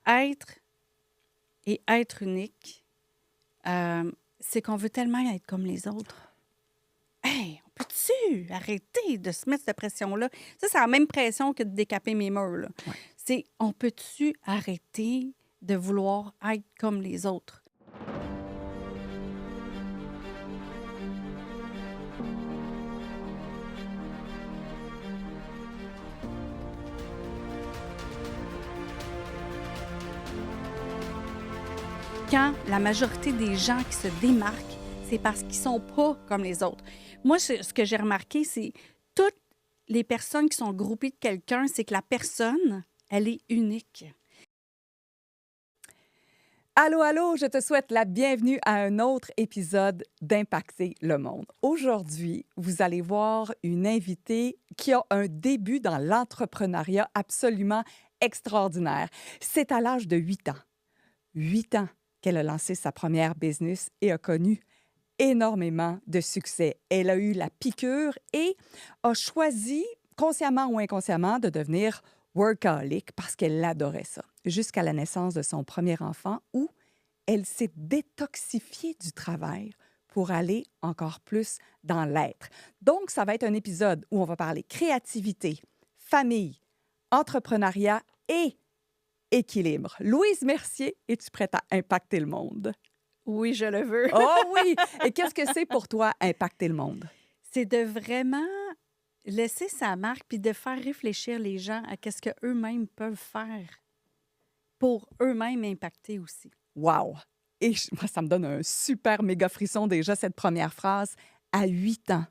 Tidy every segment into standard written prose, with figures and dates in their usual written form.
être et être unique, c'est qu'on veut tellement être comme les autres. Hey, on peut-tu arrêter de se mettre cette pression-là? Ça, c'est la même pression que de décaper mes murs, là. Ouais. C'est, on peut-tu arrêter de vouloir être comme les autres? Quand la majorité des gens qui se démarquent, c'est parce qu'ils sont pas comme les autres. Moi, ce que j'ai remarqué, c'est toutes les personnes qui sont groupées de quelqu'un, c'est que la personne, elle est unique. Allô, allô, je te souhaite la bienvenue à un autre épisode d'Impacter le monde. Aujourd'hui, vous allez voir une invitée qui a un début dans l'entrepreneuriat absolument extraordinaire. C'est à l'âge de 8 ans. 8 ans qu'elle a lancé sa première business et a connu énormément de succès. Elle a eu la piqûre et a choisi, consciemment ou inconsciemment, de devenir workaholic parce qu'elle adorait ça, jusqu'à la naissance de son premier enfant où elle s'est détoxifiée du travail pour aller encore plus dans l'être. Donc, ça va être un épisode où on va parler créativité, famille, entrepreneuriat et équilibre. Louise Mercier, es-tu prête à impacter le monde? Oui, je le veux. Oh oui! Et qu'est-ce que c'est pour toi, impacter le monde? C'est de vraiment laisser sa marque puis de faire réfléchir les gens à qu'est-ce qu'eux-mêmes peuvent faire pour eux-mêmes impacter aussi. Wow! Et moi, ça me donne un super méga frisson déjà, cette première phrase. À 8 ans,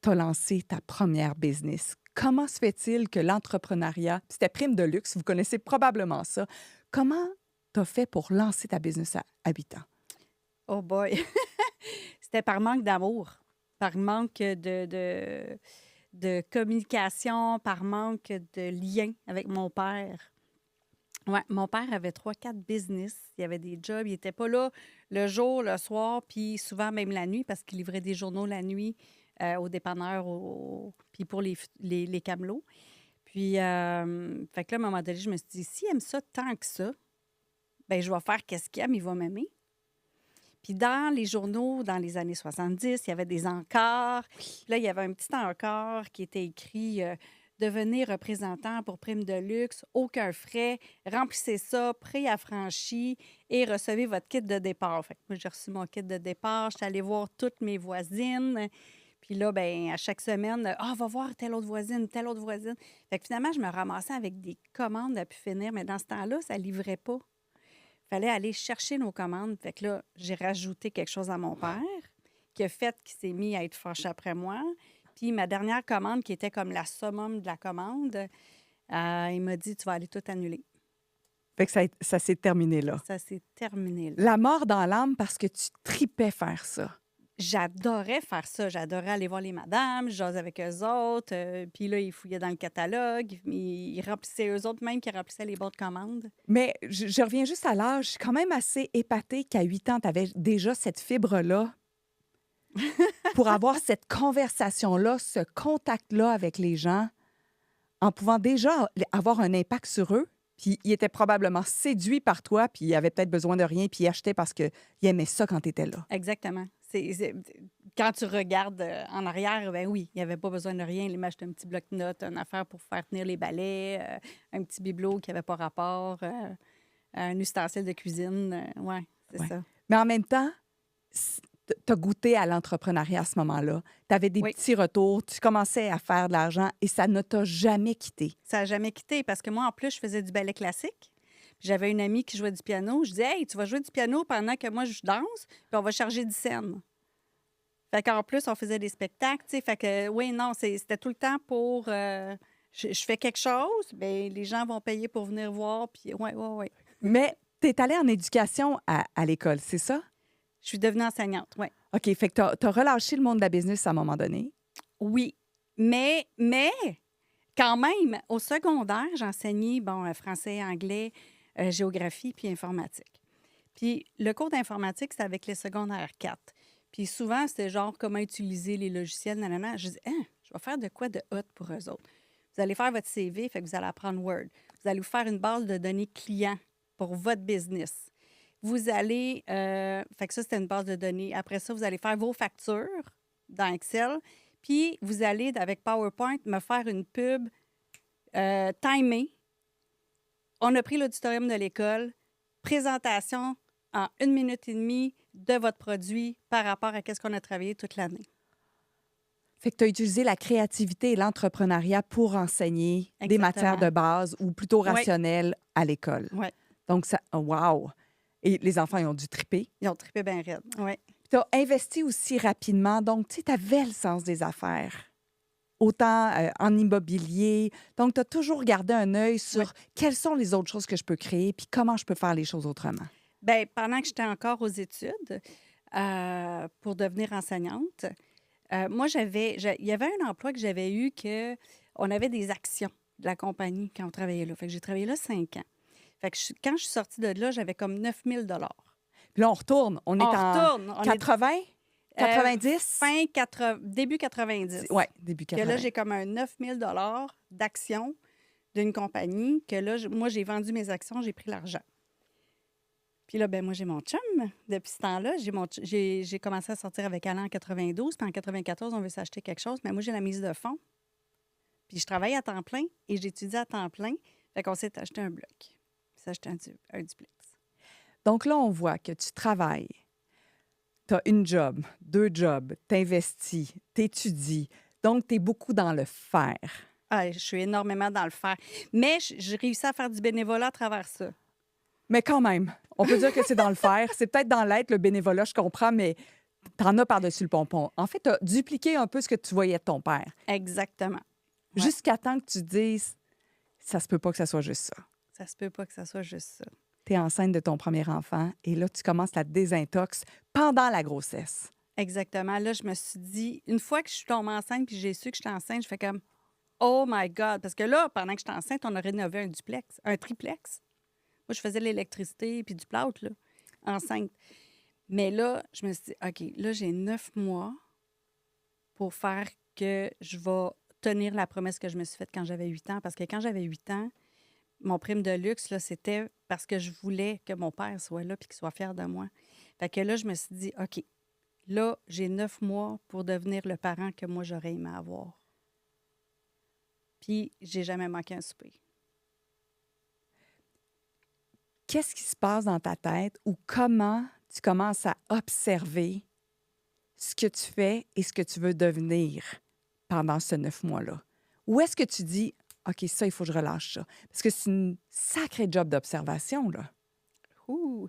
tu as lancé ta première business. Comment se fait-il que l'entrepreneuriat, c'était Prime de luxe, vous connaissez probablement ça. Comment tu as fait pour lancer ta business à 8 ans? Oh boy! C'était par manque d'amour, par manque de communication, par manque de lien avec mon père. Ouais, mon père avait 3, 4 business. Il avait des jobs. Il n'était pas là le jour, le soir, puis souvent même la nuit, parce qu'il livrait des journaux la nuit aux dépanneurs, puis pour les camelots. Puis, fait que là, à un moment donné, je me suis dit, s'il aime ça tant que ça, ben je vais faire qu'est-ce qu'il aime, il va m'aimer. Puis dans les journaux, dans les années 70, il y avait des encarts. Puis là, il y avait un petit encart qui était écrit Devenez représentant pour prime de luxe, aucun frais, remplissez ça, prix affranchi et recevez votre kit de départ. Fait que moi, j'ai reçu mon kit de départ. Je suis allée voir toutes mes voisines. Puis là, ben à chaque semaine, va voir telle autre voisine, telle autre voisine. Fait que finalement, je me ramassais avec des commandes à pu finir. Mais dans ce temps-là, ça ne livrait pas. Fallait aller chercher nos commandes. Fait que là, j'ai rajouté quelque chose à mon père, qui a fait qu'il s'est mis à être fâché après moi. Puis ma dernière commande, qui était comme la summum de la commande, il m'a dit, tu vas aller tout annuler. Fait que ça s'est terminé là. Ça s'est terminé là. La mort dans l'âme parce que tu tripais faire ça. J'adorais faire ça. J'adorais aller voir les madames, je jasais avec eux autres. Puis là, ils fouillaient dans le catalogue. Ils remplissaient eux autres même qui remplissaient les bons de commande. Mais je reviens juste à l'âge. Je suis quand même assez épatée qu'à 8 ans, tu avais déjà cette fibre-là pour avoir cette conversation-là, ce contact-là avec les gens, en pouvant déjà avoir un impact sur eux. Puis ils étaient probablement séduits par toi, puis ils avaient peut-être besoin de rien, puis ils achetaient parce qu'ils aimaient ça quand tu étais là. Exactement. Quand tu regardes en arrière, ben oui, il n'y avait pas besoin de rien. Il m'a acheté un petit bloc-notes, une affaire pour faire tenir les balais, un petit bibelot qui n'avait pas rapport, un ustensile de cuisine. Ouais, c'est Ouais. ça. Mais en même temps, tu as goûté à l'entrepreneuriat à ce moment-là. Tu avais des Oui, petits retours, tu commençais à faire de l'argent et ça ne t'a jamais quitté. ça n'a jamais quitté parce que moi, en plus, je faisais du ballet classique. Puis j'avais une amie qui jouait du piano. Je disais, hey, tu vas jouer du piano pendant que moi, je danse, puis on va charger 10 cents. Fait qu'en plus, on faisait des spectacles, tu sais. Fait que, oui, non, c'était tout le temps pour. Je fais quelque chose, bien, les gens vont payer pour venir voir, puis, ouais, ouais, ouais. Mais tu es allée en éducation à l'école, c'est ça? Je suis devenue enseignante, oui. OK, fait que tu as relâché le monde de la business à un moment donné. Oui. Mais, quand même, au secondaire, j'enseignais, bon, français, anglais, géographie, puis informatique. Puis le cours d'informatique, c'est avec les secondaires 4. Puis souvent, c'était genre comment utiliser les logiciels, nanana. Je dis, hein, je vais faire de quoi de hot pour eux autres. Vous allez faire votre CV, fait que vous allez apprendre Word. Vous allez vous faire une base de données clients. pour votre business. Vous allez... fait que ça, c'était une base de données. Après ça, vous allez faire vos factures dans Excel. Puis, vous allez, avec PowerPoint, me faire une pub timée. On a pris l'auditorium de l'école. Présentation en 1 minute et demie de votre produit par rapport à ce qu'on a travaillé toute l'année. Fait que tu as utilisé la créativité et l'entrepreneuriat pour enseigner des matières de base ou plutôt rationnelles à l'école. Oui. Donc, ça, wow! Et les enfants, ils ont dû triper. Ils ont trippé bien raide, oui. Tu as investi aussi rapidement. Donc, tu sais, tu avais le sens des affaires. Autant en immobilier. Donc, tu as toujours gardé un œil sur quelles sont les autres choses que je peux créer puis comment je peux faire les choses autrement. Bien, pendant que j'étais encore aux études pour devenir enseignante, moi, il y avait un emploi que j'avais eu on avait des actions de la compagnie quand on travaillait là. Fait que j'ai travaillé là 5 ans. Fait que quand je suis sortie de là, j'avais comme 9 000 $. Puis là, on retourne. On est en 80? 90? Début 90. Oui, début 80. Que là, j'ai comme un 9 000 $ d'actions d'une compagnie que là, moi, j'ai vendu mes actions, j'ai pris l'argent. Puis là, ben moi, j'ai mon chum. Depuis ce temps-là, j'ai commencé à sortir avec Alain en 92. Puis en 94, on veut s'acheter quelque chose. Mais moi, j'ai la mise de fonds. Puis je travaille à temps plein et j'étudie à temps plein. Fait qu'on s'est acheté un bloc. Puis s'est acheté un duplex. Donc là, on voit que tu travailles. Tu as une job, 2 jobs, tu investis, tu étudies. Donc, tu es beaucoup dans le faire. Ah, je suis énormément dans le faire. Mais j'ai réussi à faire du bénévolat à travers ça. Mais quand même, on peut dire que c'est dans le faire. C'est peut-être dans l'être, le bénévolat, je comprends, mais t'en as par-dessus le pompon. En fait, tu as dupliqué un peu ce que tu voyais de ton père. Exactement. Ouais. Jusqu'à temps que tu dises, ça se peut pas que ça soit juste ça. Ça se peut pas que ça soit juste ça. Tu es enceinte de ton premier enfant et là, tu commences la désintox pendant la grossesse. Exactement. Là, je me suis dit, une fois que je suis tombée enceinte puis j'ai su que j'étais enceinte, je fais comme, oh my God. Parce que là, pendant que j'étais enceinte, on a rénové un duplex, un triplex. Moi, je faisais l'électricité puis du plâtre, là, enceinte. Mais là, je me suis dit, OK, là, j'ai 9 mois pour faire que je vais tenir la promesse que je me suis faite quand j'avais 8 ans. Parce que quand j'avais 8 ans, mon prime de luxe, là, c'était parce que je voulais que mon père soit là puis qu'il soit fier de moi. Fait que là, je me suis dit, OK, là, j'ai 9 mois pour devenir le parent que moi, j'aurais aimé avoir. Puis, j'ai jamais manqué un souper. Qu'est-ce qui se passe dans ta tête ou comment tu commences à observer ce que tu fais et ce que tu veux devenir pendant ce 9 mois-là? Ou est-ce que tu dis, OK, ça, il faut que je relâche ça? Parce que c'est une sacrée job d'observation, là. Ouh!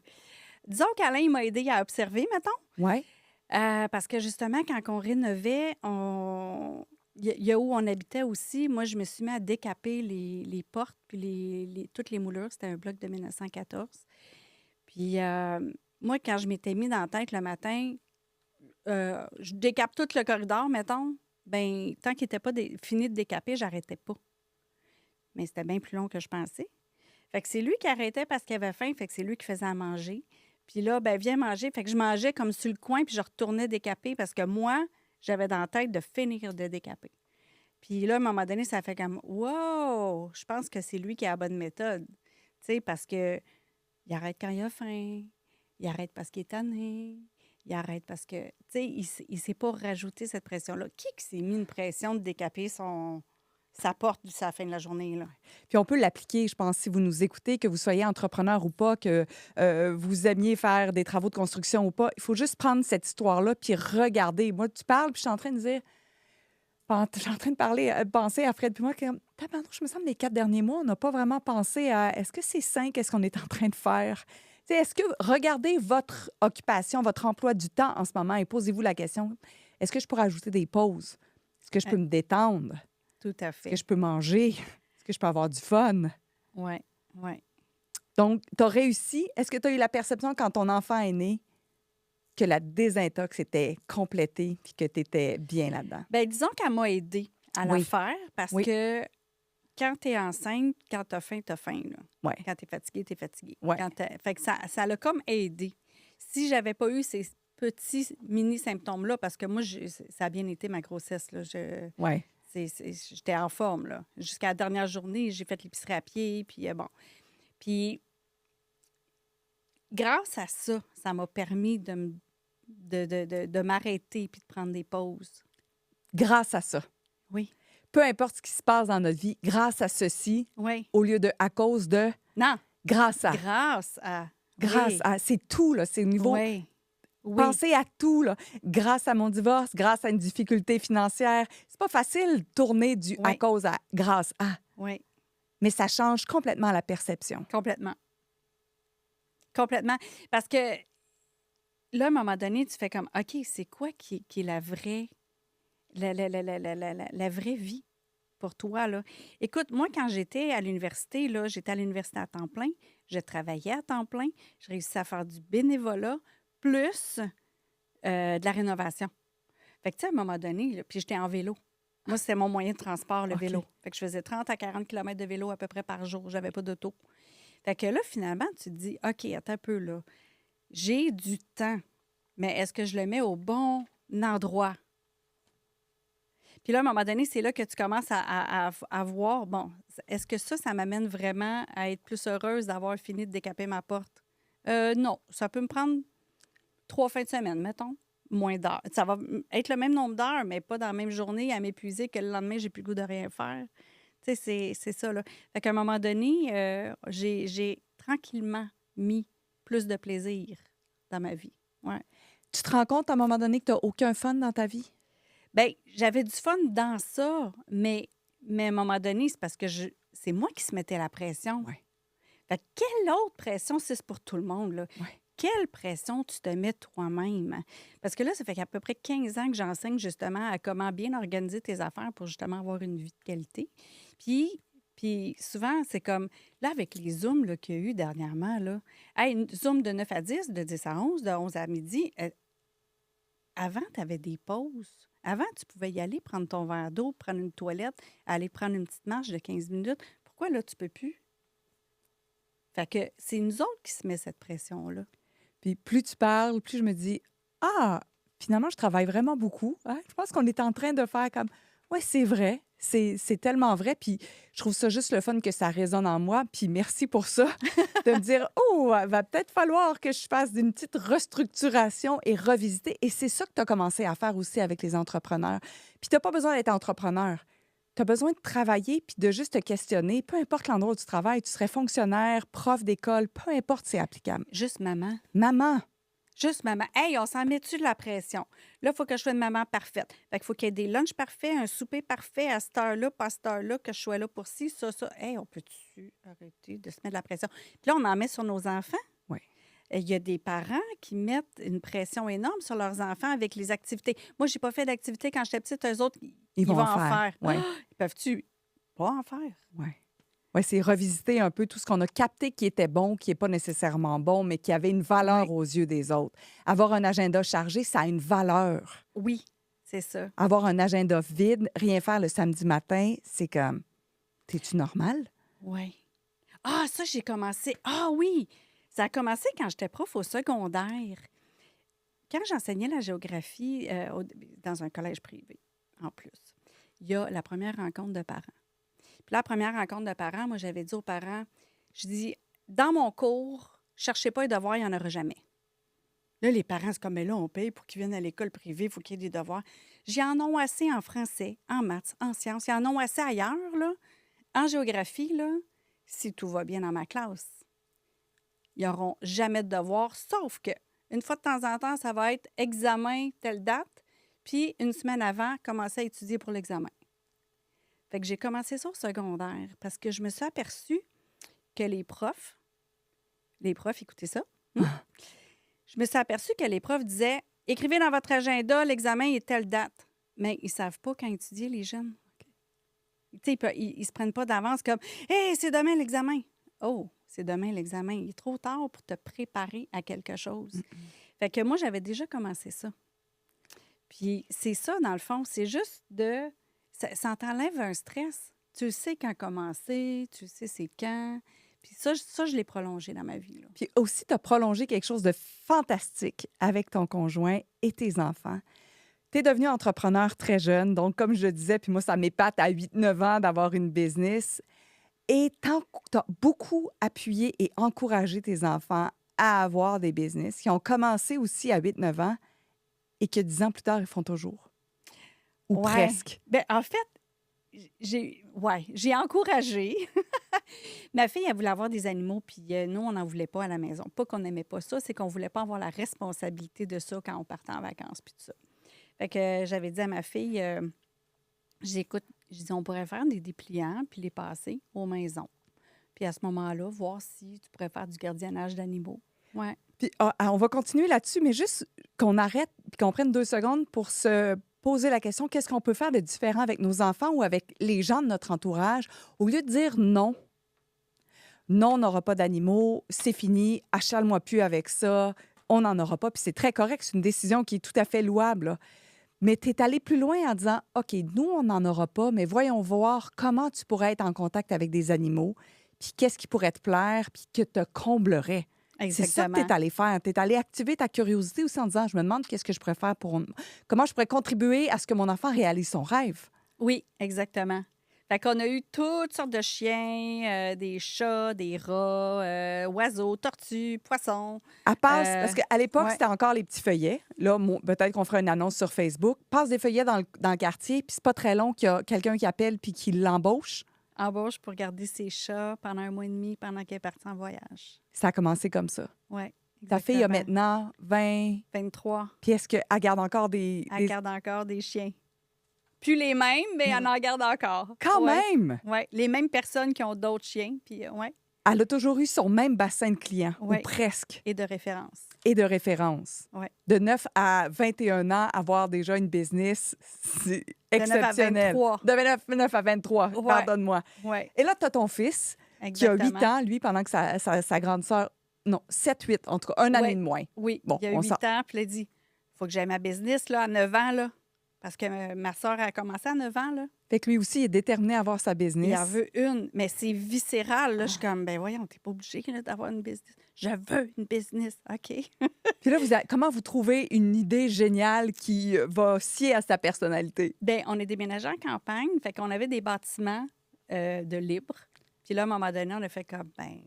Disons qu'Alain, il m'a aidé à observer, mettons. Oui. Parce que justement, quand on rénovait, il y a où on habitait aussi. Moi, je me suis mis à décaper les portes puis toutes les moulures. C'était un bloc de 1914. Puis moi, quand je m'étais mis dans la tête le matin, je décape tout le corridor, mettons. Bien, tant qu'il n'était pas fini de décaper, j'arrêtais pas. Mais c'était bien plus long que je pensais. Fait que c'est lui qui arrêtait parce qu'il avait faim. Fait que c'est lui qui faisait à manger. Puis là, ben viens manger. Fait que je mangeais comme sur le coin, puis je retournais décaper parce que moi, j'avais dans la tête de finir de décaper. Puis là, à un moment donné, ça fait comme wow! Je pense que c'est lui qui a la bonne méthode. Tu sais, parce que il arrête quand il a faim, il arrête parce qu'il est tanné, il arrête parce que, tu sais, il ne s'est pas rajouté cette pression-là. Qui s'est mis une pression de décaper sa porte à la fin de la journée, là? Puis on peut l'appliquer, je pense, si vous nous écoutez, que vous soyez entrepreneur ou pas, que vous aimiez faire des travaux de construction ou pas. Il faut juste prendre cette histoire-là puis regarder. Moi, tu parles, puis je suis en train de dire... Je suis en train de penser à Fred puis moi, comme, je me semble les 4 derniers mois, on n'a pas vraiment pensé à est-ce que c'est sain, qu'est-ce qu'on est en train de faire? Tu sais, est-ce que regardez votre occupation, votre emploi du temps en ce moment et posez-vous la question, est-ce que je pourrais ajouter des pauses? Est-ce que je peux me détendre? Tout à Est-ce fait. que je peux manger? Est-ce que je peux avoir du fun? Oui, oui. Donc, tu as réussi. Est-ce que tu as eu la perception quand ton enfant est né que la désintox était complétée puis que tu étais bien là-dedans? Bien, disons qu'elle m'a aidée à la faire parce que quand tu es enceinte, quand tu as faim, tu as faim. Là. Ouais. Quand tu es fatigué, tu es fatigué. Ouais. Fait que ça l'a comme aidé. Si j'avais pas eu ces petits mini-symptômes-là, parce que moi, ça a bien été ma grossesse. Là. Ouais. J'étais en forme. Là. Jusqu'à la dernière journée, j'ai fait l'épicerie à pied. Puis bon. Puis grâce à ça, ça m'a permis de m'arrêter puis de prendre des pauses. Grâce à ça. Oui, Peu importe ce qui se passe dans notre vie, grâce à ceci, oui. au lieu de à cause de, Non, grâce à. grâce à. Grâce Oui, à. C'est tout, là. C'est au niveau. oui, oui, Pensez à tout, là. Grâce à mon divorce, grâce à une difficulté financière. C'est pas facile de tourner du à oui, cause à grâce à. oui, Mais ça change complètement la perception. complètement. Complètement. Parce que là, à un moment donné, tu fais comme, OK, c'est quoi qui est la vraie, la vraie vie pour toi, là? Écoute, moi, quand j'étais à l'université, là, j'étais à l'université à temps plein, je travaillais à temps plein, je réussissais à faire du bénévolat, plus de la rénovation. Fait que, tu sais, à un moment donné, là, puis j'étais en vélo. Moi, c'était mon moyen de transport, le OK. vélo. Fait que je faisais 30 à 40 km de vélo à peu près par jour. J'avais pas d'auto. Fait que là, finalement, tu te dis, OK, attends un peu, là. J'ai du temps, mais est-ce que je le mets au bon endroit? Puis là, à un moment donné, c'est là que tu commences à voir, bon, est-ce que ça m'amène vraiment à être plus heureuse d'avoir fini de décaper ma porte? Non, ça peut me prendre 3 fins de semaine, mettons, moins d'heures. Ça va être le même nombre d'heures, mais pas dans la même journée à m'épuiser que le lendemain, j'ai plus le goût de rien faire. Tu sais, c'est ça, là. Fait qu'à un moment donné, j'ai tranquillement mis plus de plaisir dans ma vie. Ouais. Tu te rends compte à un moment donné que tu n'as aucun fun dans ta vie? Bien, j'avais du fun dans ça, mais à un moment donné, c'est parce que c'est moi qui se mettais la pression. Ouais. Fait que quelle autre pression, si c'est pour tout le monde, là? Ouais. Quelle pression tu te mets toi-même? Parce que là, ça fait qu'à peu près 15 ans que j'enseigne justement à comment bien organiser tes affaires pour justement avoir une vie de qualité. Puis souvent, c'est comme, là, avec les Zooms là, qu'il y a eu dernièrement, là, hey, une Zoom de 9 à 10, de 10 à 11, de 11 à midi, avant, tu avais des pauses. Avant, tu pouvais y aller, prendre ton verre d'eau, prendre une toilette, aller prendre une petite marche de 15 minutes. Pourquoi là, tu peux plus? Fait que c'est nous autres qui se met cette pression-là. Puis plus tu parles, plus je me dis, ah, finalement, je travaille vraiment beaucoup. Hein? Je pense qu'on est en train de faire comme, ouais, c'est vrai, c'est tellement vrai. Puis je trouve ça juste le fun que ça résonne en moi. Puis merci pour ça, de me dire, oh, va peut-être falloir que je fasse une petite restructuration et revisiter. Et c'est ça que tu as commencé à faire aussi avec les entrepreneurs. Puis tu n'as pas besoin d'être entrepreneur. Tu as besoin de travailler puis de juste te questionner. Peu importe l'endroit où tu travailles, tu serais fonctionnaire, prof d'école, peu importe, c'est applicable. Juste maman. Maman, Juste maman. Hey, on s'en met-tu de la pression? Là, il faut que je sois une maman parfaite. Fait qu'il faut qu'il y ait des lunchs parfaits, un souper parfait à cette heure-là, pas à cette heure-là, que je sois là pour ci, ça, ça. Hey, on peut-tu arrêter de se mettre de la pression? Puis là, on en met sur nos enfants. oui. Il y a des parents qui mettent une pression énorme sur leurs enfants avec les activités. Moi, j'ai pas fait d'activités quand j'étais petite. Eux autres, Ils vont vont en en faire. faire. Oui, Ah! Ils peuvent-tu pas en faire? oui. Ouais, c'est revisiter un peu tout ce qu'on a capté qui était bon, qui n'est pas nécessairement bon, mais qui avait une valeur Oui. aux yeux des autres. Avoir un agenda chargé, ça a une valeur. Oui, c'est ça. Avoir un agenda vide, rien faire le samedi matin, c'est comme, t'es-tu normal? Oui. Ah, ça, j'ai commencé. Ah oui! Ça a commencé quand j'étais prof au secondaire. Quand j'enseignais la géographie dans un collège privé, en plus, il y a la première rencontre de parents. Puis la première rencontre de parents, moi, j'avais dit aux parents, je dis, dans mon cours, cherchez pas les devoirs, il n'y en aura jamais. Là, les parents, c'est comme, mais là, on paye pour qu'ils viennent à l'école privée, il faut qu'il y ait des devoirs. J'y en ont assez en français, en maths, en sciences, ils en ont assez ailleurs, là. En géographie, là, si tout va bien dans ma classe, ils n'auront jamais de devoirs, sauf que une fois de temps en temps, ça va être examen telle date, puis une semaine avant, commencer à étudier pour l'examen. Fait que j'ai commencé ça au secondaire parce que je me suis aperçue que les profs, écoutez ça, je me suis aperçue que les profs disaient « Écrivez dans votre agenda, l'examen est telle date. » Mais ils ne savent pas quand étudier, les jeunes. Tu sais, ils se prennent pas d'avance comme « Hey, c'est demain l'examen. » Oh, c'est demain l'examen. Il est trop tard pour te préparer à quelque chose. Fait que moi, j'avais déjà commencé ça. Puis c'est ça, dans le fond, c'est juste de... Ça t'enlève un stress. Tu sais quand commencer, tu sais c'est quand. Puis ça, je l'ai prolongé dans ma vie. Là. Puis aussi, tu as prolongé quelque chose de fantastique avec ton conjoint et tes enfants. Tu es devenu entrepreneur très jeune. Donc, comme je le disais, puis moi, ça m'épate à 8-9 ans d'avoir une business. Et tu as beaucoup appuyé et encouragé tes enfants à avoir des business, qui ont commencé aussi à 8-9 ans et que 10 ans plus tard, ils font toujours. Ou Ouais. presque. Ben, en fait, j'ai encouragé. Ma fille, elle voulait avoir des animaux, puis nous, on n'en voulait pas à la maison. Pas qu'on n'aimait pas ça, c'est qu'on voulait pas avoir la responsabilité de ça quand on partait en vacances, puis tout ça. Fait que j'avais dit à ma fille, j'écoute, je dis, on pourrait faire des dépliants, puis les passer aux maisons. Puis à ce moment-là, voir si tu pourrais faire du gardiennage d'animaux. Ouais. Puis on va continuer là-dessus, mais juste qu'on arrête et qu'on prenne 2 secondes pour se poser la question, qu'est-ce qu'on peut faire de différent avec nos enfants ou avec les gens de notre entourage, au lieu de dire non. Non, on n'aura pas d'animaux, c'est fini, achale-moi plus avec ça, on n'en aura pas. Puis c'est très correct, c'est une décision qui est tout à fait louable, là. Mais tu es allé plus loin en disant, OK, nous, on n'en aura pas, mais voyons voir comment tu pourrais être en contact avec des animaux, puis qu'est-ce qui pourrait te plaire, puis que te comblerait. C'est ça que tu Exactement. es allé faire. Tu es allé activer ta curiosité aussi en disant, je me demande qu'est-ce que je pourrais faire pour... Comment je pourrais contribuer à ce que mon enfant réalise son rêve. Oui, exactement. Fait qu'on a eu toutes sortes de chiens, des chats, des rats, oiseaux, tortues, poissons. Passe, Euh, parce qu'à l'époque, ouais. c'était encore les petits feuillets. Là, peut-être qu'on fera une annonce sur Facebook. Passe des feuillets dans le quartier, puis c'est pas très long qu'il y a quelqu'un qui appelle puis qui l'embauche. Embauche pour garder ses chats pendant 1 mois et demi pendant qu'elle est partie en voyage. Ça a commencé comme ça. Oui, Ta fille a exactement. maintenant 20. 23. Puis est-ce qu'elle garde encore des... Elle garde encore des chiens. Plus les mêmes, mais elle en garde encore. Quand Ouais. même! Oui, les mêmes personnes qui ont d'autres chiens, puis ouais, Elle a toujours eu son même bassin de clients, Ouais. ou presque, et de référence. et de référence. Ouais. De 9 à 21 ans, avoir déjà une business, c'est 9 à exceptionnel. 23. De 9 à 23, Ouais. pardonne-moi. Oui, Et là, tu as ton fils, qui a 8 ans, lui, pendant que sa grande sœur... Non, 7-8, en tout cas, un année de moins. Oui, Bon, il y a on 8 ans, puis il a dit, faut que j'aille ma business là, à 9 ans, là, parce que ma soeur a commencé à 9 ans. Là. Fait que lui aussi, il est déterminé à avoir sa Il business. en veut une, mais c'est viscéral. Là. Je suis comme, ben voyons, t'es pas obligé là, d'avoir une business. Je veux une business, OK. Puis là, comment vous trouvez une idée géniale qui va scier à sa personnalité? Bien, on est déménagé en campagne, fait qu'on avait des bâtiments de libre. Puis là, à un moment donné, on a fait comme, ben,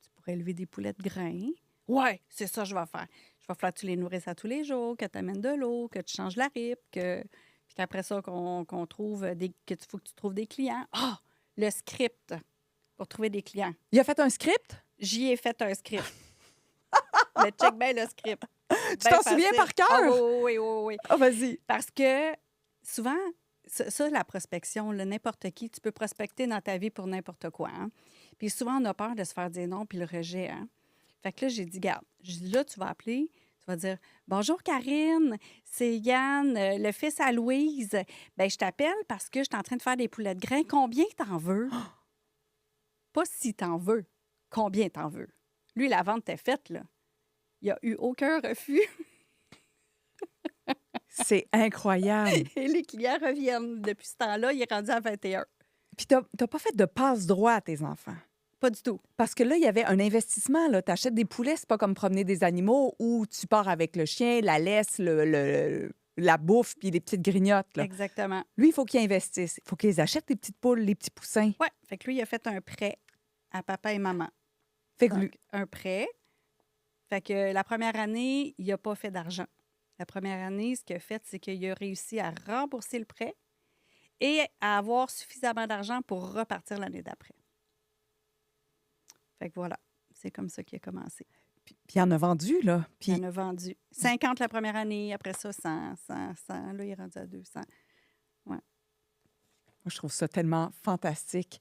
tu pourrais élever des poulets de grains. Ouais, c'est ça que je vais faire. Je vais falloir que tu les nourrisses à tous les jours, que tu amènes de l'eau, que tu changes la ripe, puis qu'après ça, qu'on trouve faut que tu trouves des clients. Ah! Le script pour trouver des clients. Il a fait un script? J'y ai fait un script. Mais check bien le script. Tu t'en souviens par cœur? Ah, oui, oui, oui, oui. Ah, vas-y. Parce que souvent, ça, la prospection, là, n'importe qui, tu peux prospecter dans ta vie pour n'importe quoi. Hein? Puis souvent, on a peur de se faire dire non puis le rejet. Hein? Fait que là, j'ai dit, garde, là, tu vas appeler, tu vas dire, bonjour Karine, c'est Yann, le fils à Louise. Bien, je t'appelle parce que je suis en train de faire des poulets de grains. Combien t'en veux? Pas si t'en veux. Combien t'en veux? Lui, la vente était faite, là. Il n'y a eu aucun refus. C'est incroyable. Et les clients reviennent. Depuis ce temps-là, il est rendu à 21. Puis t'as pas fait de passe-droit à tes enfants. Pas du tout. Parce que là, il y avait un investissement. Tu achètes des poulets, c'est pas comme promener des animaux où tu pars avec le chien, la laisse, la bouffe puis les petites grignottes. Là. Exactement. Lui, il faut qu'il investisse. Il faut qu'il achète les petites poules, les petits poussins. Oui. Fait que lui, il a fait un prêt à papa et maman. Fait que Donc, lui, un prêt. Fait que la première année, il n'a pas fait d'argent. La première année, ce qu'il a fait, c'est qu'il a réussi à rembourser le prêt et à avoir suffisamment d'argent pour repartir l'année d'après. Fait que voilà, c'est comme ça qu'il a commencé. puis il en a vendu, là. Puis Il en a vendu 50 la première année, après ça, 100. Là, il est rendu à 200. moi, je trouve ça tellement fantastique.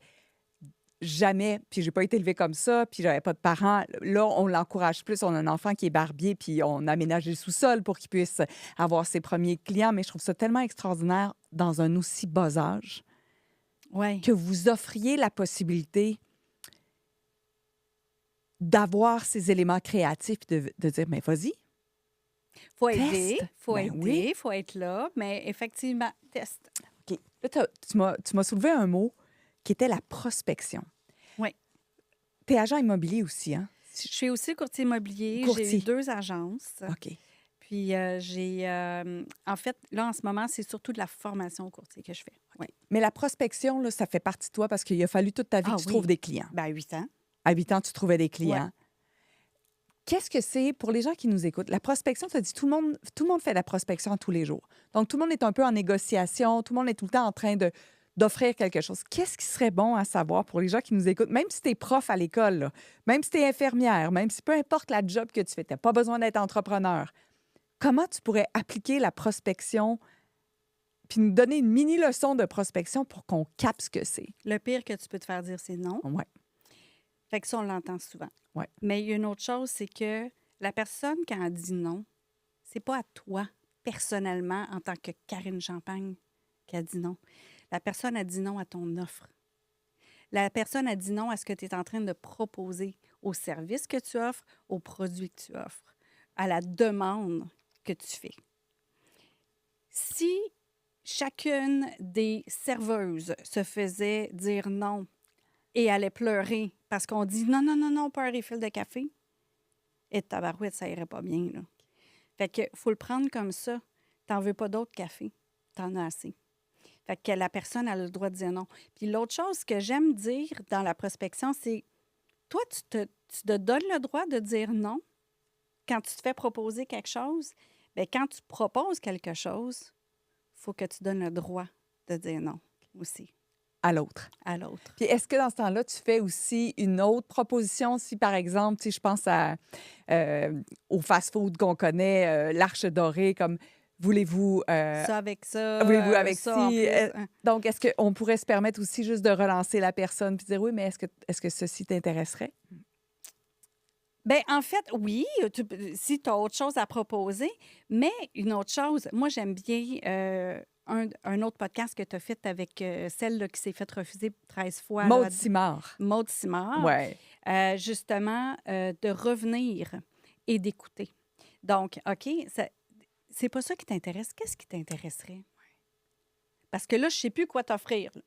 Jamais, puis j'ai pas été élevée comme ça, puis j'avais pas de parents. Là, on l'encourage plus. On a un enfant qui est barbier, puis on aménage le sous-sol pour qu'il puisse avoir ses premiers clients. Mais je trouve ça tellement extraordinaire dans un aussi bas âge Oui. que vous offriez la possibilité d'avoir ces éléments créatifs, de dire, mais vas-y, Faut Teste. aider, faut Ben aider, oui. faut être là, mais effectivement, teste. OK. Là, tu m'as soulevé un mot qui était la prospection. Oui. Tu es agent immobilier aussi, hein? Je suis aussi courtier immobilier. Courtier. J'ai 2 agences. OK. Puis en fait, là, en ce moment, c'est surtout de la formation au courtier que je fais. Oui. Mais la prospection, là, ça fait partie de toi parce qu'il a fallu toute ta vie Ah que tu oui. trouves des clients. Ben 8 ans. À 8 ans, tu trouvais des clients. qu'est-ce que c'est pour les gens qui nous écoutent? La prospection, tu as dit, tout le monde fait de la prospection tous les jours. Donc, tout le monde est un peu en négociation, tout le monde est tout le temps en train d'offrir quelque chose. Qu'est-ce qui serait bon à savoir pour les gens qui nous écoutent? Même si tu es prof à l'école, là, même si tu es infirmière, même si peu importe la job que tu fais, tu n'as pas besoin d'être entrepreneur. Comment tu pourrais appliquer la prospection puis nous donner une mini-leçon de prospection pour qu'on capte ce que c'est? Le pire que tu peux te faire dire, c'est non. Ouais, Fait que ça, on l'entend souvent. ouais. Mais il y a une autre chose, c'est que la personne, quand elle dit non, c'est pas à toi, personnellement, en tant que Karine Champagne, qu'elle dit non. La personne a dit non à ton offre. La personne a dit non à ce que tu es en train de proposer, au service que tu offres, aux produits que tu offres, à la demande que tu fais. Si chacune des serveuses se faisait dire non et allait pleurer parce qu'on dit non, non, non, non, pas un refill de café, et tabarouette, ça irait pas bien, là. Fait que faut le prendre comme ça. T'en veux pas d'autres cafés. T'en as assez. Fait que la personne a le droit de dire non. Puis l'autre chose que j'aime dire dans la prospection, c'est toi, tu te donnes le droit de dire non quand tu te fais proposer quelque chose. Bien, quand tu proposes quelque chose, il faut que tu donnes le droit de dire non aussi À l'autre. à l'autre. Puis est-ce que dans ce temps-là, tu fais aussi une autre proposition? Si, par exemple, tu sais, je pense au fast-food qu'on connaît, l'Arche dorée, comme voulez-vous Ça avec ça, voulez-vous avec ça en ci? plus. Hein. Donc, est-ce qu'on pourrait se permettre aussi juste de relancer la personne puis dire oui, mais est-ce que ceci t'intéresserait? Bien, en fait, oui, si tu as autre chose à proposer, mais une autre chose, moi, j'aime bien un autre podcast que tu as fait avec celle là, qui s'est fait refuser 13 fois, là, Maud Simard. Maude Simard, Ouais. justement, de revenir et d'écouter. Donc, OK, c'est pas ça qui t'intéresse. Qu'est-ce qui t'intéresserait? Parce que là, je sais plus quoi t'offrir. Là.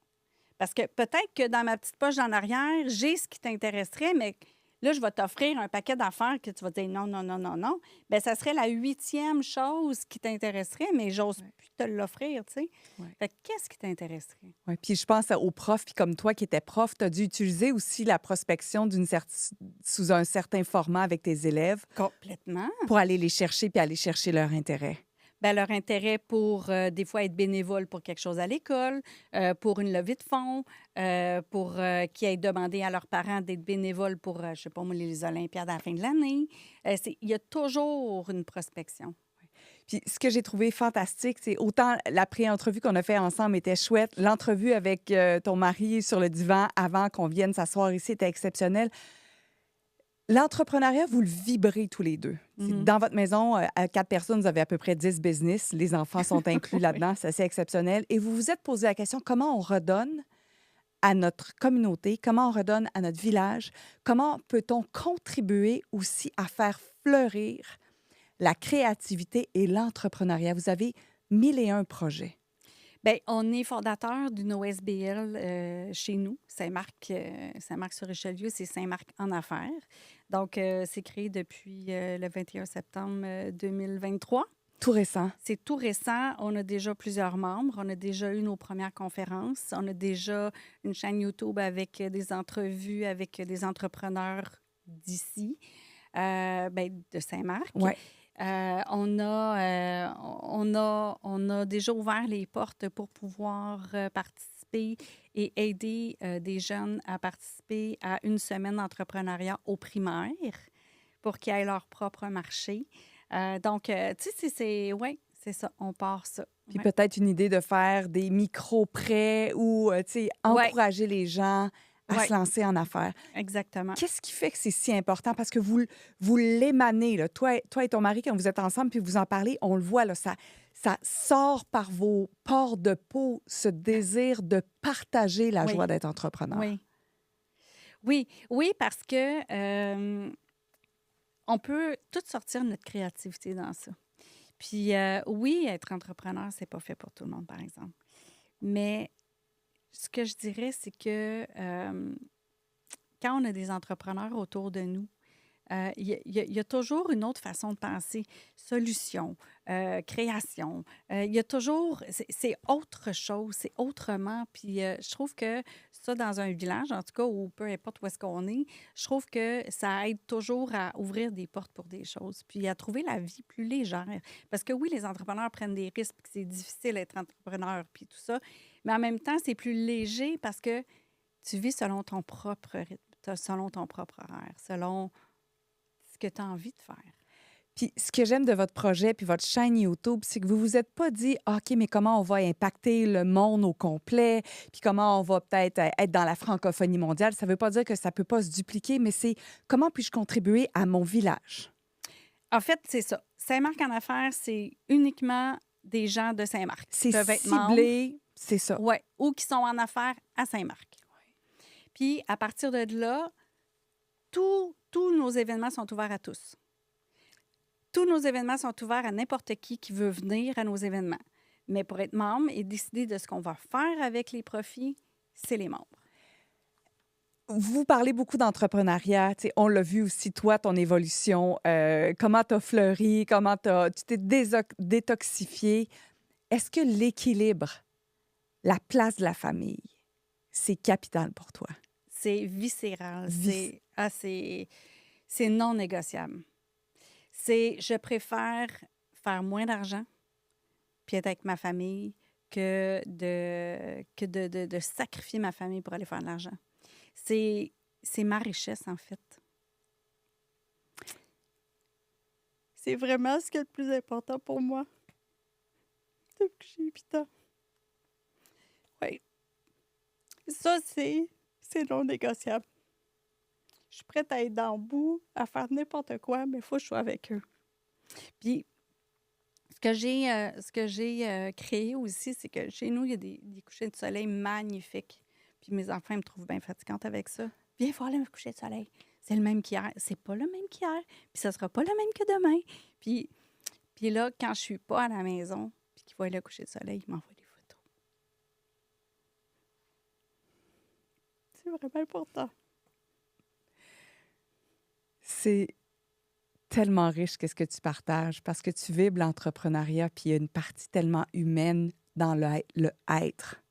Parce que peut-être que dans ma petite poche en arrière, j'ai ce qui t'intéresserait, mais là, je vais t'offrir un paquet d'affaires que tu vas dire non, non, non, non, non. Bien, ça serait la 8e chose qui t'intéresserait, mais j'ose plus te l'offrir, tu sais. Ouais. Fait que qu'est-ce qui t'intéresserait? Ouais. Puis je pense aux profs, puis comme toi qui étais prof, tu as dû utiliser aussi la prospection sous un certain format avec tes élèves Complètement. pour aller les chercher puis aller chercher leur intérêt. Bien, leur intérêt pour, des fois, être bénévole pour quelque chose à l'école, pour une levée de fonds, pour qu'ils aient demandé à leurs parents d'être bénévoles pour, je ne sais pas moi, les Olympiades à la fin de l'année. Il y a toujours une prospection. Puis ce que j'ai trouvé fantastique, c'est autant la pré-entrevue qu'on a fait ensemble était chouette, l'entrevue avec ton mari sur le divan avant qu'on vienne s'asseoir ici était exceptionnelle. L'entrepreneuriat, vous le vibrez tous les deux. Mhm. Dans votre maison, à 4 personnes, vous avez à peu près 10 business. Les enfants sont inclus là-dedans. C'est assez exceptionnel. Et vous vous êtes posé la question, comment on redonne à notre communauté, comment on redonne à notre village, comment peut-on contribuer aussi à faire fleurir la créativité et l'entrepreneuriat. Vous avez 1001 projets. Bien, on est fondateur d'une OSBL chez nous, Saint-Marc, Saint-Marc-sur-Richelieu, c'est Saint-Marc en affaires. Donc, c'est créé depuis le 21 septembre 2023. Tout récent. C'est tout récent. On a déjà plusieurs membres. On a déjà eu nos premières conférences. On a déjà une chaîne YouTube avec des entrevues avec des entrepreneurs d'ici, de Saint-Marc. Ouais. On a déjà ouvert les portes pour pouvoir participer et aider des jeunes à participer à une semaine d'entrepreneuriat au primaire pour qu'ils aient leur propre marché. Donc, tu sais, c'est ça, on part ça. Puis Ouais. peut-être une idée de faire des micro-prêts ou, tu sais, encourager les gens à Ouais. se lancer en affaires. Exactement. Qu'est-ce qui fait que c'est si important? Parce que vous l'émanez, là. Toi et ton mari, quand vous êtes ensemble puis vous en parlez, on le voit, là, ça sort par vos pores de peau, ce désir de partager la Oui. joie d'être entrepreneur. Oui. Oui, parce que on peut tout sortir notre créativité dans ça. Puis oui, être entrepreneur, c'est pas fait pour tout le monde, par exemple. Mais ce que je dirais, c'est que quand on a des entrepreneurs autour de nous, Il y a toujours une autre façon de penser. Solution, création. Il y a toujours... C'est autre chose, c'est autrement. Puis je trouve que ça, dans un village, en tout cas, ou peu importe où est-ce qu'on est, je trouve que ça aide toujours à ouvrir des portes pour des choses, puis à trouver la vie plus légère. Parce que oui, les entrepreneurs prennent des risques, puis c'est difficile d'être entrepreneur, puis tout ça. Mais en même temps, c'est plus léger parce que tu vis selon ton propre rythme, selon ton propre horaire, selon ce que tu as envie de faire. Puis ce que j'aime de votre projet puis votre chaîne YouTube, c'est que vous vous êtes pas dit Ah, OK, mais comment on va impacter le monde au complet, puis comment on va peut-être être dans la francophonie mondiale. Ça veut pas dire que ça peut pas se dupliquer, mais c'est comment puis-je contribuer à mon village? En fait, c'est ça. Saint-Marc en affaires, c'est uniquement des gens de Saint-Marc qui C'est peuvent être membres. ciblé, c'est ça. Oui, ou qui sont en affaires à Saint-Marc. Puis, à partir de là, tous nos événements sont ouverts à tous. Tous nos événements sont ouverts à n'importe qui veut venir à nos événements. Mais pour être membre et décider de ce qu'on va faire avec les profits, c'est les membres. Vous parlez beaucoup d'entrepreneuriat. Tu sais, on l'a vu aussi, toi, ton évolution, comment tu as fleuri, comment tu t'es détoxifié. Est-ce que l'équilibre, la place de la famille, c'est capital pour toi? C'est viscéral. C'est non négociable. Je préfère faire moins d'argent puis être avec ma famille que de sacrifier ma famille pour aller faire de l'argent. C'est ma richesse, en fait. C'est vraiment ce qui est le plus important pour moi depuis que j'ai 8 ans. Oui. Ça, c'est non négociable. Je suis prête à être dans le bout, à faire n'importe quoi, mais il faut que je sois avec eux. Puis, ce que j'ai créé aussi, c'est que chez nous, il y a des couchers de soleil magnifiques. Puis mes enfants me trouvent bien fatigante avec ça. Viens voir le coucher de soleil. C'est le même qu'hier. C'est pas le même qu'hier. Puis ça sera pas le même que demain. Puis là, quand je suis pas à la maison, puis qu'ils voient le coucher de soleil, ils m'envoient des photos. C'est vraiment important. C'est tellement riche qu'est-ce que tu partages parce que tu vibres l'entrepreneuriat puis il y a une partie tellement humaine dans le être.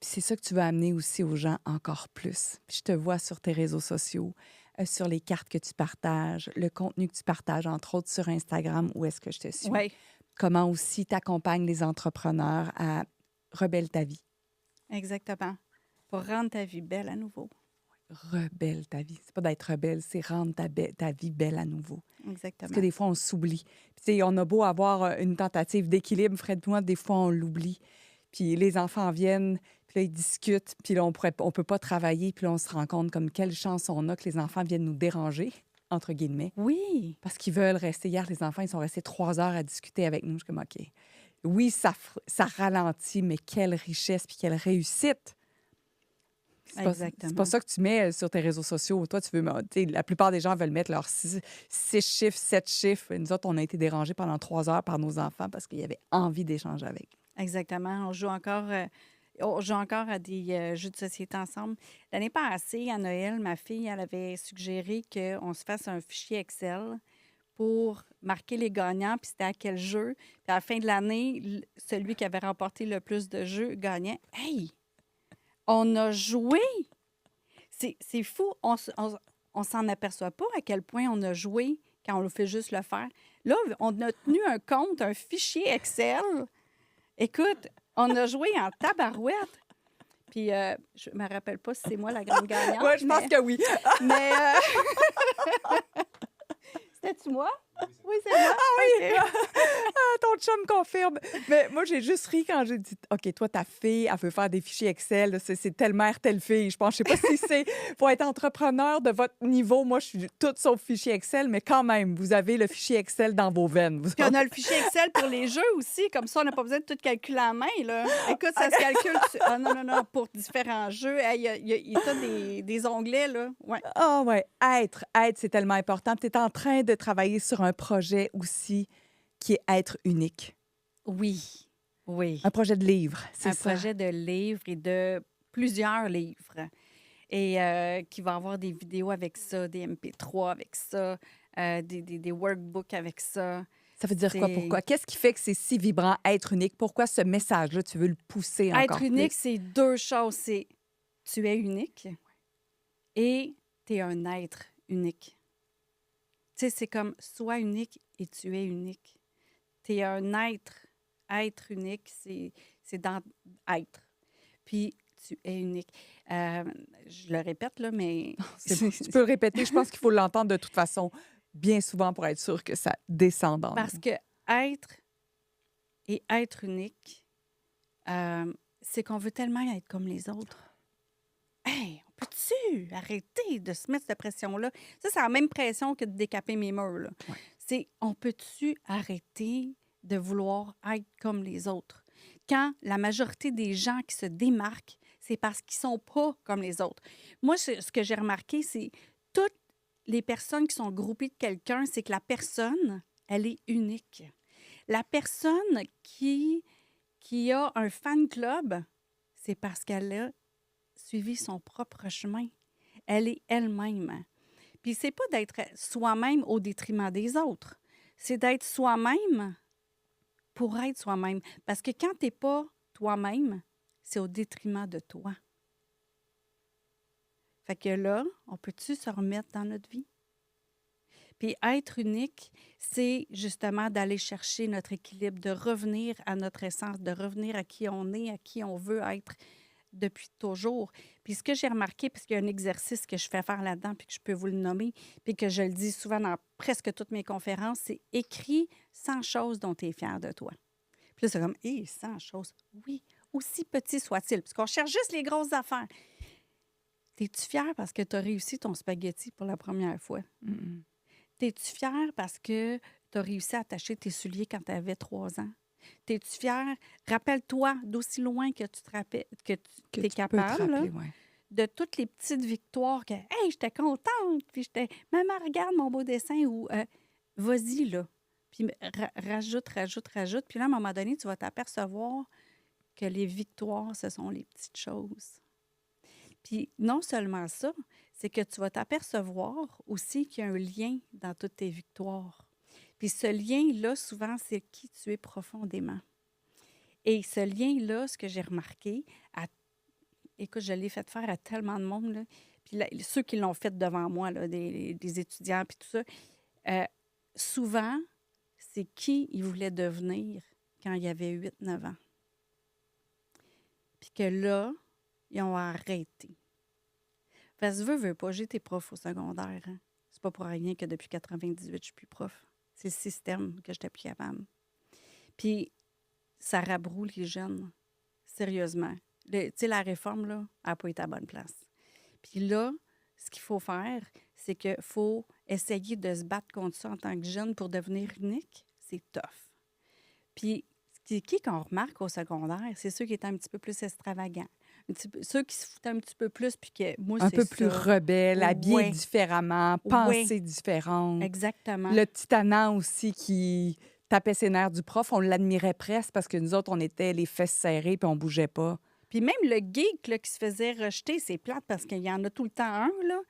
Puis c'est ça que tu veux amener aussi aux gens encore plus. Puis je te vois sur tes réseaux sociaux, sur les cartes que tu partages, le contenu que tu partages, entre autres sur Instagram, où est-ce que je te suis. Oui, Comment aussi tu accompagnes les entrepreneurs à rebelle ta vie. exactement. Pour rendre ta vie belle à nouveau. Rebelle ta vie. C'est pas d'être rebelle, c'est rendre ta vie belle à nouveau. Exactement. Parce que des fois, on s'oublie. Puis, tu sais, on a beau avoir une tentative d'équilibre, Fred et moi, des fois, on l'oublie. Puis les enfants viennent, puis là, ils discutent, puis là, on peut pas travailler, puis là, on se rend compte comme quelle chance on a que les enfants viennent nous déranger, entre guillemets, Oui, parce qu'ils veulent rester. Hier, les enfants, ils sont restés 3 heures à discuter avec nous. Je suis comme, OK. Oui, ça ralentit, mais quelle richesse, puis quelle réussite! C'est exactement. pas ça que tu mets sur tes réseaux sociaux. Toi, tu veux... La plupart des gens veulent mettre leurs 6 chiffres, 7 chiffres. Et nous autres, on a été dérangés pendant 3 heures par nos enfants parce qu'ils avaient envie d'échanger avec. Exactement. On joue encore à des jeux de société ensemble. L'année passée, à Noël, ma fille, elle avait suggéré qu'on se fasse un fichier Excel pour marquer les gagnants, puis c'était à quel jeu. Puis à la fin de l'année, celui qui avait remporté le plus de jeux gagnait. Hey! On a joué! C'est fou. On s'en aperçoit pas à quel point on a joué quand on fait juste le faire. Là, on a tenu un compte, un fichier Excel. Écoute, on a joué en tabarouette. Puis, je me rappelle pas si c'est moi la grande gagnante. Oui, je pense que oui. Mais, c'était-tu moi? Oui, c'est moi. Oui! OK. Ton chum confirme. Mais moi, j'ai juste ri quand j'ai dit OK, toi, ta fille, elle veut faire des fichiers Excel. Là, c'est telle mère, telle fille. Je pense, je sais pas si c'est pour être entrepreneur de votre niveau. Moi, je suis toute sauf fichier Excel, mais quand même, vous avez le fichier Excel dans vos veines. Puis, on a le fichier Excel pour les jeux aussi. Comme ça, on n'a pas besoin de tout calculer à la main. Là. Écoute, ça se calcule. Ah, non, pour différents jeux. Il y a des onglets, là. Ouais. Ah ouais, être, c'est tellement important. Tu es en train de travailler sur un projet aussi qui est être unique. Oui. Oui. Un projet de livre, c'est Un ça. projet de livre et de plusieurs livres. et qui va avoir des vidéos avec ça, des MP3 avec ça, des workbooks avec ça. Ça veut dire quoi? C'est Pourquoi? Qu'est-ce qui fait que c'est si vibrant, être unique? Pourquoi ce message-là, tu veux le pousser Être encore unique, plus? c'est deux choses. C'est tu es unique et tu es un être unique. Tu sais, c'est comme sois unique et tu es unique. Tu es un être. Être unique, c'est dans être. Puis tu es unique. Je le répète, là, mais Tu peux le répéter. Je pense qu'il faut l'entendre de toute façon bien souvent pour être sûr que ça descende en parce nous. que être et être unique, c'est qu'on veut tellement être comme les autres. Hey, on peut-tu arrêter de se mettre cette pression-là? Ça, c'est la même pression que de décaper mes murs, là. Ouais. C'est on peut-tu arrêter de vouloir être comme les autres? Quand la majorité des gens qui se démarquent, c'est parce qu'ils sont pas comme les autres. Moi, ce que j'ai remarqué, c'est toutes les personnes qui sont groupées de quelqu'un, c'est que la personne, elle est unique. La personne qui a un fan club, c'est parce qu'elle a suivi son propre chemin. Elle est elle-même. Puis c'est pas d'être soi-même au détriment des autres. C'est d'être soi-même pour être soi-même. Parce que quand tu n'es pas toi-même, c'est au détriment de toi. Fait que là, on peut-tu se remettre dans notre vie? Puis être unique, c'est justement d'aller chercher notre équilibre, de revenir à notre essence, de revenir à qui on est, à qui on veut être depuis toujours. Puis ce que j'ai remarqué, parce qu'il y a un exercice que je fais faire là-dedans, puis que je peux vous le nommer, puis que je le dis souvent dans presque toutes mes conférences, c'est écris 100 choses dont tu es fier de toi. Puis là, c'est comme, 100 choses. Oui, aussi petit soit-il, parce qu'on cherche juste les grosses affaires. T'es-tu fier parce que tu as réussi ton spaghetti pour la première fois? Mm-mm. T'es-tu fier parce que tu as réussi à attacher tes souliers quand tu avais 3 ans? T'es-tu fier? Rappelle-toi d'aussi loin que tu te rappelles, que Que tu es tu peux te capable, là, rappeler, oui. de toutes les petites victoires que, hey, j'étais contente, puis j'étais, maman, regarde mon beau dessin, ou vas-y, là. Puis rajoute, rajoute, rajoute. Puis là, à un moment donné, tu vas t'apercevoir que les victoires, ce sont les petites choses. Puis non seulement ça, c'est que tu vas t'apercevoir aussi qu'il y a un lien dans toutes tes victoires. Puis ce lien-là, souvent, c'est qui tu es profondément. Et ce lien-là, ce que j'ai remarqué, écoute, je l'ai fait faire à tellement de monde, là. Puis là, ceux qui l'ont fait devant moi, là, des étudiants, puis tout ça, souvent, c'est qui ils voulaient devenir quand il y avait 8-9 ans. Puis que là, ils ont arrêté. Parce que veux pas, j'ai été prof au secondaire. Hein. C'est pas pour rien que depuis 98, je suis plus prof. C'est le système que j'étais plus capable. Puis, ça rabroue les jeunes. Sérieusement. Tu sais, la réforme, là, elle n'a pas été à bonne place. Puis là, ce qu'il faut faire, c'est qu'il faut essayer de se battre contre ça en tant que jeune pour devenir unique. C'est tough. Puis, qui qu'on remarque au secondaire, c'est ceux qui étaient un petit peu plus extravagants. Ceux qui se foutaient un petit peu plus, puis que moi, Un c'est peu plus ça. rebelle, habillé Ouais. différemment, Ouais. pensée différente. Exactement. Le petit tannant aussi qui tapait ses nerfs du prof, on l'admirait presque parce que nous autres, on était les fesses serrées puis on bougeait pas. Puis même le geek là, qui se faisait rejeter, c'est plate parce qu'il y en a tout le temps un, là.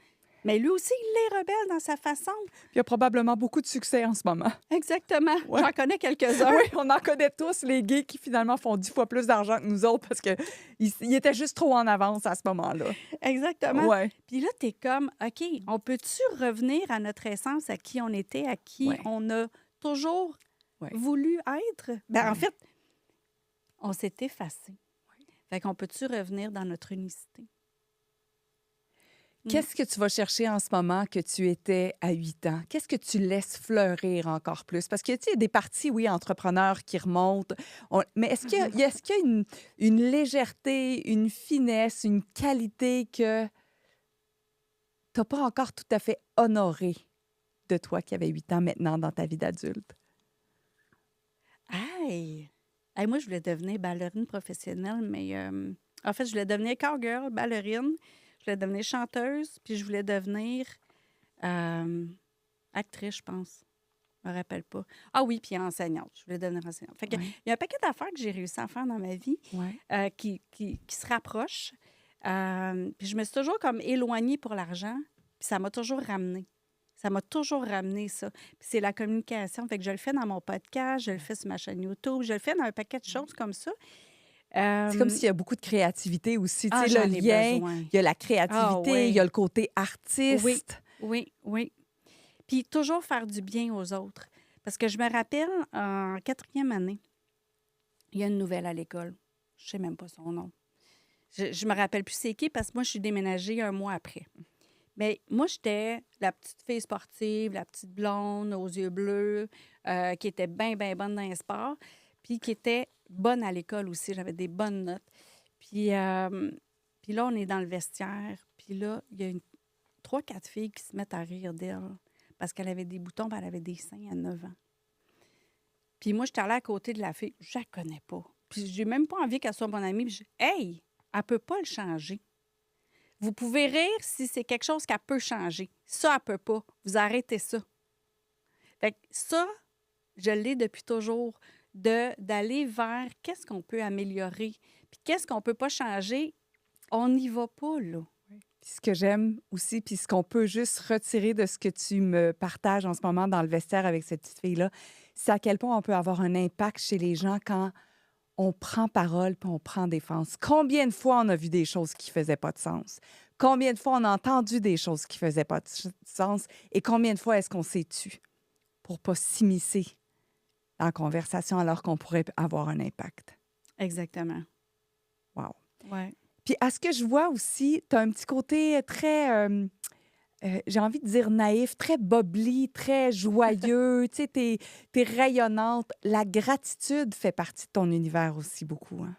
Mais lui aussi, il est rebelle dans sa façon. Puis il y a probablement beaucoup de succès en ce moment. Exactement. Ouais. J'en connais quelques-uns. Oui, on en connaît tous, les gays qui finalement font 10 fois plus d'argent que nous autres parce qu'ils étaient juste trop en avance à ce moment-là. Exactement. Ouais. Puis là, t'es comme, OK, on peut-tu revenir à notre essence, à qui on était, à qui Ouais. on a toujours Ouais. voulu être? Ben, en Ouais. fait, on s'est effacé. Fait qu'on peut-tu revenir dans notre unicité? Qu'est-ce que tu vas chercher en ce moment que tu étais à 8 ans? Qu'est-ce que tu laisses fleurir encore plus? Parce que, tu sais, il y a des parties, oui, entrepreneurs qui remontent. Mais est-ce qu'il y a, est-ce qu'il y a une légèreté, une finesse, une qualité que tu n'as pas encore tout à fait honorée de toi qui avait 8 ans maintenant dans ta vie d'adulte? Hey! Hey, moi, je voulais devenir ballerine professionnelle, mais en fait, je voulais devenir cowgirl, ballerine. Je voulais devenir chanteuse, puis je voulais devenir actrice, je pense. Je me rappelle pas. Ah oui, puis enseignante. Je voulais devenir enseignante. Fait que, Ouais. il y a un paquet d'affaires que j'ai réussi à faire dans ma vie Ouais. qui se rapprochent. Puis je me suis toujours comme éloignée pour l'argent, puis ça m'a toujours ramené. Ça m'a toujours ramené ça. Puis c'est la communication. Fait que je le fais dans mon podcast, je le fais sur ma chaîne YouTube, je le fais dans un paquet de choses comme ça. C'est comme Euh, s'il y a beaucoup de créativité aussi. Tu sais, le J'en ai lien, besoin. il y a la Ah créativité, il y a oui, le côté oui, artiste. oui, oui. Puis toujours faire du bien aux autres. Parce que je me rappelle, en 4e année, il y a une nouvelle à l'école. Je sais même pas son nom. Je me rappelle plus c'est qui parce que moi, je suis déménagée un mois après. Mais moi, j'étais la petite fille sportive, la petite blonde aux yeux bleus, qui était bien, bien bonne dans les sports, puis qui était bonne à l'école aussi. J'avais des bonnes notes. Puis là, on est dans le vestiaire. Puis là, il y a 3, 4 filles qui se mettent à rire d'elle parce qu'elle avait des boutons, puis elle avait des seins à 9 ans. Puis moi, j'étais allée à côté de la fille. Je la connais pas. Puis j'ai même pas envie qu'elle soit mon amie. Puis hey, elle peut pas le changer. Vous pouvez rire si c'est quelque chose qu'elle peut changer. Ça, elle peut pas. Vous arrêtez ça. Fait que ça, je l'ai depuis toujours, d'aller vers qu'est-ce qu'on peut améliorer, puis qu'est-ce qu'on peut pas changer. On n'y va pas, là. Puis ce que j'aime aussi, puis ce qu'on peut juste retirer de ce que tu me partages en ce moment dans le vestiaire avec cette petite fille-là, c'est à quel point on peut avoir un impact chez les gens quand on prend parole puis on prend défense. Combien de fois on a vu des choses qui faisaient pas de sens? Combien de fois on a entendu des choses qui faisaient pas de sens? Et combien de fois est-ce qu'on s'est tu pour pas s'immiscer dans la conversation alors qu'on pourrait avoir un impact? Exactement. Wow. Ouais. Puis, à ce que je vois aussi, tu as un petit côté très, j'ai envie de dire naïf, très bubbly, très joyeux. Tu sais, t'es rayonnante. La gratitude fait partie de ton univers aussi beaucoup. Hein?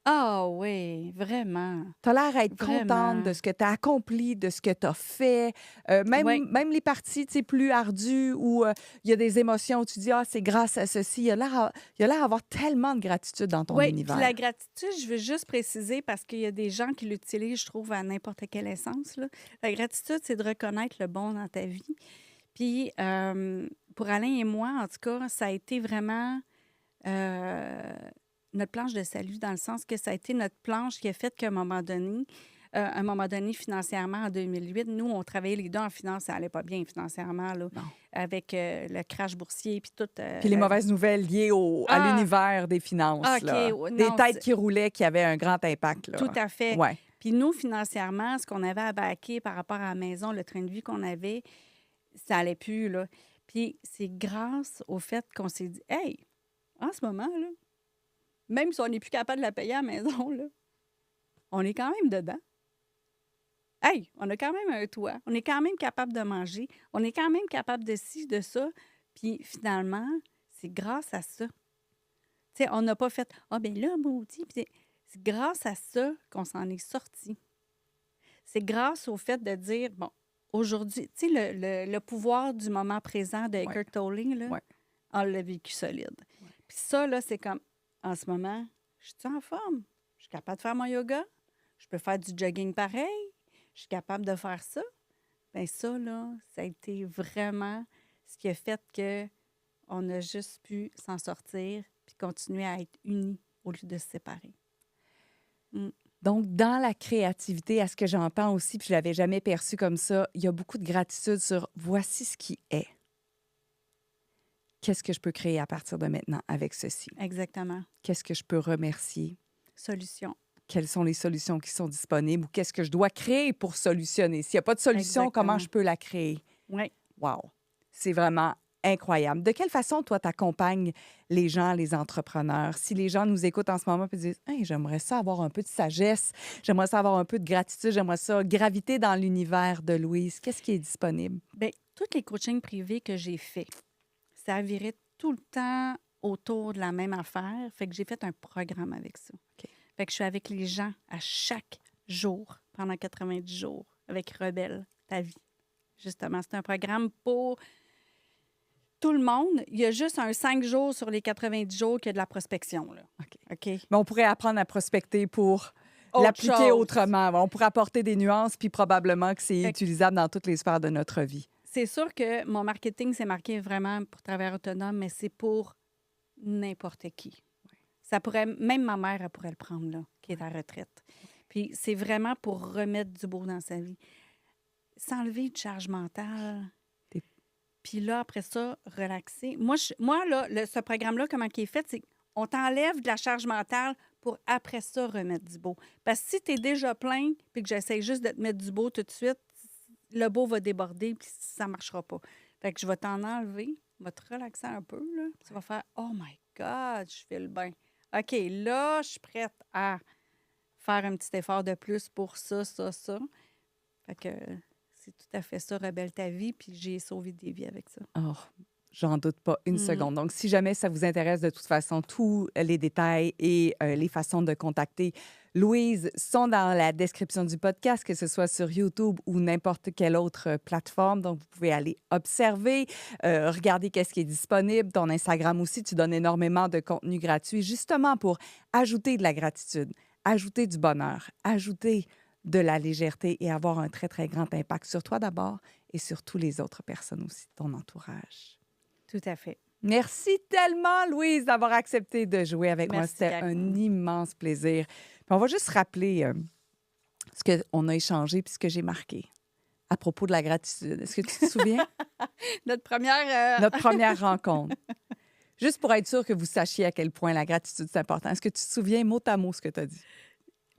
Ah oui, vraiment. Tu as l'air à être contente de Vraiment. ce que tu as accompli, de ce que tu as fait. Oui, Même les parties tu sais, plus ardues où il y a des émotions où tu dis, ah, c'est grâce à ceci. Il y a l'air d'avoir tellement de gratitude dans ton oui. Puis la univers. gratitude, je veux juste préciser parce qu'il y a des gens qui l'utilisent, je trouve, à n'importe quel essence, là. La gratitude, c'est de reconnaître le bon dans ta vie. Puis pour Alain et moi, en tout cas, ça a été vraiment notre planche de salut, dans le sens que ça a été notre planche qui a fait qu'à un moment donné, financièrement, en 2008, nous, on travaillait les deux en finance. Ça allait pas bien financièrement, là, Non. avec le crash boursier puis tout. Puis les mauvaises nouvelles liées à Ah! l'univers des finances, OK, là. Des non, têtes qui roulaient qui avaient un grand impact, tout là. à fait. Ouais. Puis nous, financièrement, ce qu'on avait à baquer par rapport à la maison, le train de vie qu'on avait, ça allait plus, là. Puis c'est grâce au fait qu'on s'est dit, hey, en ce moment, là, même si on n'est plus capable de la payer à la maison, là, on est quand même dedans. Hey, on a quand même un toit. On est quand même capable de manger. On est quand même capable de ci, de ça. Puis finalement, c'est grâce à ça. Tu sais, on n'a pas fait ah, ben là, maudit. Puis c'est grâce à ça qu'on s'en est sorti. C'est grâce au fait de dire, bon, aujourd'hui, tu sais, le pouvoir du moment présent de Ouais. Eckhart Tolle, là, Ouais. on l'a vécu solide. Puis ça, là, c'est comme, en ce moment, je suis en forme. Je suis capable de faire mon yoga. Je peux faire du jogging pareil. Je suis capable de faire ça. Bien, ça, là, ça a été vraiment ce qui a fait que on a juste pu s'en sortir puis continuer à être unis au lieu de se séparer. Mm. Donc, dans la créativité, à ce que j'entends aussi, puis je l'avais jamais perçu comme ça, il y a beaucoup de gratitude sur voici ce qui est. Qu'est-ce que je peux créer à partir de maintenant avec ceci? Exactement. Qu'est-ce que je peux remercier? Solution. Quelles sont les solutions qui sont disponibles ou qu'est-ce que je dois créer pour solutionner? S'il n'y a pas de solution, comment Exactement. je peux la créer? Oui. Wow! C'est vraiment incroyable. De quelle façon, toi, tu accompagnes les gens, les entrepreneurs? Si les gens nous écoutent en ce moment et disent hey, j'aimerais ça avoir un peu de sagesse, j'aimerais ça avoir un peu de gratitude, j'aimerais ça graviter dans l'univers de Louise, qu'est-ce qui est disponible? Bien, tous les coachings privés que j'ai faits, ça virait tout le temps autour de la même affaire. Fait que j'ai fait un programme avec ça. OK. Fait que je suis avec les gens à chaque jour, pendant 90 jours, avec Rebelle, ta vie. Justement, c'est un programme pour tout le monde. Il y a juste un 5 jours sur les 90 jours qu'il y a de la prospection. Là. OK. OK? Mais on pourrait apprendre à prospecter pour Autre l'appliquer chose. autrement. On pourrait apporter des nuances, puis probablement que c'est Fait que utilisable dans toutes les sphères de notre vie. c'est sûr que mon marketing, c'est marqué vraiment pour travailleurs autonomes, mais c'est pour n'importe qui. Ça pourrait, même ma mère, elle pourrait le prendre, là, qui est à retraite. Puis c'est vraiment pour remettre du beau dans sa vie. S'enlever de charge mentale. T'es- Puis là, après ça, relaxer. Moi là, ce programme-là, comment il est fait, c'est qu'on t'enlève de la charge mentale pour après ça remettre du beau. Parce que si tu es déjà plein puis que j'essaie juste de te mettre du beau tout de suite, le beau va déborder puis ça ne marchera pas. Fait que je vais t'en enlever, je vais te relaxer un peu. Là. Tu vas faire « Oh my God, je fais le bain. OK, là, je suis prête à faire un petit effort de plus pour ça, ça, ça. » Fait que c'est tout à fait ça, rebelle ta vie, puis j'ai sauvé des vies avec ça. Oh, j'en doute pas une seconde. Donc, si jamais ça vous intéresse, de toute façon, tous les détails et les façons de contacter Louise sont dans la description du podcast, que ce soit sur YouTube ou n'importe quelle autre plateforme. Donc, vous pouvez aller observer, regarder qu'est-ce qui est disponible. Ton Instagram aussi, tu donnes énormément de contenu gratuit, justement pour ajouter de la gratitude, ajouter du bonheur, ajouter de la légèreté et avoir un très, très grand impact sur toi d'abord et sur toutes les autres personnes aussi de ton entourage. Tout à fait. Merci tellement, Louise, d'avoir accepté de jouer avec moi. Merci, C'était Karine. un immense plaisir. Puis on va juste rappeler ce qu'on a échangé puis ce que j'ai marqué à propos de la gratitude. Est-ce que tu te souviens? Notre première... Notre première rencontre. Juste pour être sûr que vous sachiez à quel point la gratitude, c'est important. Est-ce que tu te souviens mot à mot ce que tu as dit?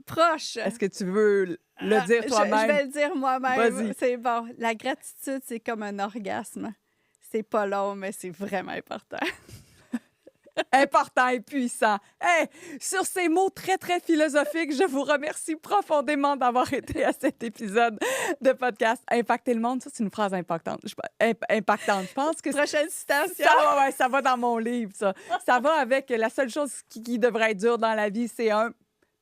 Proche. Est-ce que tu veux le dire Je toi-même? vais le dire moi-même. Vas-y. C'est bon. La gratitude, c'est comme un orgasme. C'est pas long, mais c'est vraiment important. Important et puissant. Hey, sur ces mots très, très philosophiques, je vous remercie profondément d'avoir été à cet épisode de podcast Impacter le monde. Ça, c'est une phrase impactante. Impactante. Je pense que Prochaine citation. ça va dans mon livre, ça. Ça va avec la seule chose qui devrait être dure dans la vie, c'est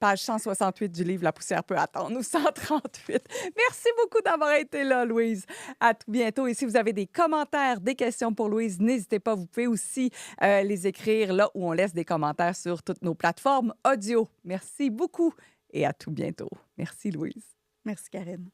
page 168 du livre « La poussière peut attendre » ou 138. Merci beaucoup d'avoir été là, Louise. À tout bientôt. Et si vous avez des commentaires, des questions pour Louise, n'hésitez pas. Vous pouvez aussi les écrire là où on laisse des commentaires sur toutes nos plateformes audio. Merci beaucoup et à tout bientôt. Merci, Louise. Merci, Karine.